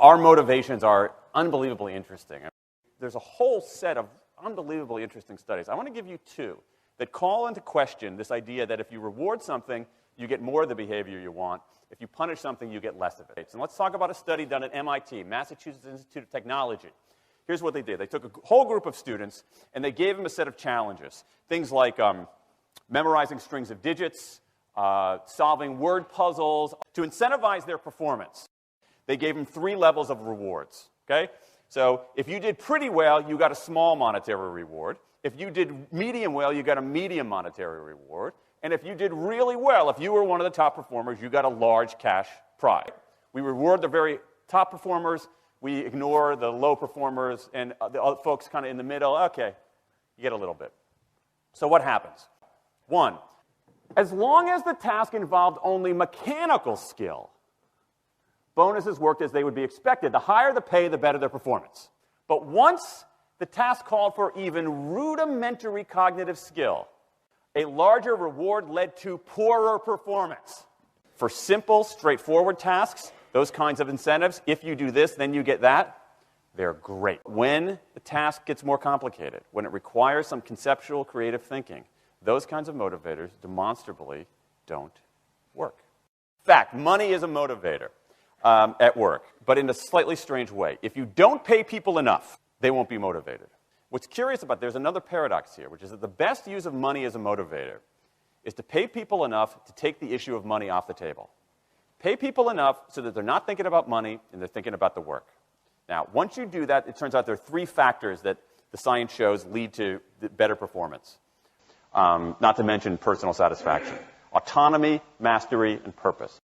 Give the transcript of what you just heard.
Our motivations are unbelievably interesting. There's a whole set of unbelievably interesting studies. I want to give you two that call into question this idea that if you reward something, you get more of the behavior you want. If you punish something, you get less of it. And let's talk about a study done at MIT, Massachusetts Institute of Technology. Here's what they did. They took a whole group of students, and they gave them a set of challenges. Things like memorizing strings of digits, solving word puzzles. To incentivize their performance, they gave them 3 levels of rewards. Okay? So if you did pretty well, you got a small monetary reward. If you did medium well, you got a medium monetary reward. And if you did really well, if you were one of the top performers, you got a large cash prize. We reward the very top performers. We ignore the low performers and the other folks kind of in the middle. Okay, you get a little bit. So what happens? 1, as long as the task involved only mechanical skill, bonuses worked as they would be expected. The higher the pay, the better their performance. But once the task called for even rudimentary cognitive skill, a larger reward led to poorer performance. For simple, straightforward tasks, those kinds of incentives, if you do this, then you get that, they're great. When the task gets more complicated, when it requires some conceptual, creative thinking, those kinds of motivators demonstrably don't work. In fact, money is a motivator at work, but in a slightly strange way. If you don't pay people enough, they won't be motivated. What's curious about, there's another paradox here, which is that the best use of money as a motivator is to pay people enough to take the issue of money off the table. Pay people enough so that they're not thinking about money and they're thinking about the work. Now, once you do that, it turns out there are 3 factors that the science shows lead to better performance, not to mention personal satisfaction: autonomy, mastery, and purpose.